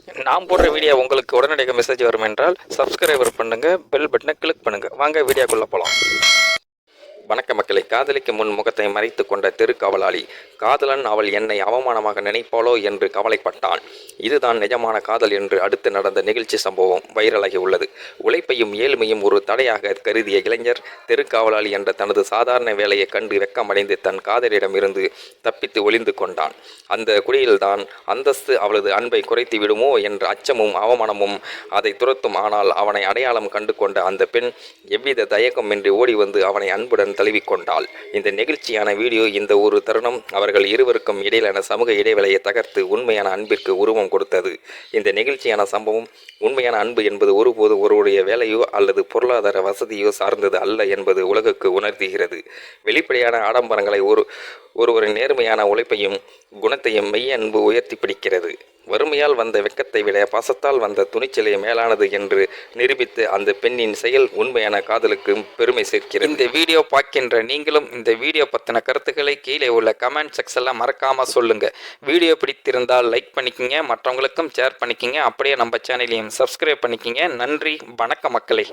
நான் போடுற வீடியோ உங்களுக்கு உடனடியாக மெசேஜ் வரும் என்றால் சப்ஸ்கிரைபர் பண்ணுங்க, பெல் பட்டனை கிளிக் பண்ணுங்க. வாங்க வீடியோக்குள்ள போலாம். வணக்க மக்களை. காதலிக்கு முன் முகத்தை மறைத்து கொண்ட தெருக்காவலாளி. காதலன் அவள் என்னை அவமானமாக நினைப்பாளோ என்று கவலைப்பட்டான். இதுதான் நிஜமான காதல் என்று அடுத்து நடந்த நிகழ்ச்சி சம்பவம் வைரலாகி உள்ளது. உழைப்பையும் ஏழ்மையும் ஒரு தடையாக கருதிய இளைஞர் தெருக்காவலாளி என்ற தனது சாதாரண வேலையை கண்டு வெக்கமடைந்து தன் காதலிடம் இருந்து தப்பித்து ஒளிந்து கொண்டான். அந்த குடியில்தான் அந்தஸ்து அவளது அன்பை குறைத்து விடுமோ என்ற அச்சமும் அவமானமும் அதை துரத்தும். ஆனால் அவனை அடையாளம் கண்டு கொண்ட அந்த பெண் எவ்வித தயக்கமின்றி ஓடி வந்து அவனை அன்புடன் தழுவிக்கொண்டாள். இந்த நெகிழ்ச்சியான வீடியோ இந்த ஒரு தருணம் அவர்கள் இருவருக்கும் இடையிலான சமூக இடைவெளியை தகர்த்து உண்மையான அன்பிற்கு உருவம் கொடுத்தது. இந்த நெகிழ்ச்சியான சம்பவம் உண்மையான அன்பு என்பது ஒருபோது ஒருவருடைய வேலையோ அல்லது பொருளாதார வசதியோ சார்ந்தது அல்ல என்பது உலகுக்கு உணர்த்துகிறது. வெளிப்படையான ஆடம்பரங்களை ஒருவரின் நேர்மையான உழைப்பையும் குணத்தையும் மெய் அன்பு உயர்த்தி பிடிக்கிறது. வறுமையால் வந்த வெட்கத்தை விட பாசத்தால் வந்த துணிச்சலே மேலானது என்று நிரூபித்து அந்த பெண்ணின் செயல் உண்மையான காதலுக்கு பெருமை சேர்க்கிறது. இந்த வீடியோ பார்க்கின்ற நீங்களும் இந்த வீடியோ பற்றின கருத்துக்களை கீழே உள்ள கமெண்ட் செக்ஷனில் மறக்காமல் சொல்லுங்கள். வீடியோ பிடித்திருந்தால் லைக் பண்ணிக்கிங்க, மற்றவங்களுக்கும் ஷேர் பண்ணிக்கிங்க. அப்படியே நம்ம சேனலையும் சப்ஸ்கிரைப் பண்ணிக்கிங்க. நன்றி, வணக்கம் மக்களே.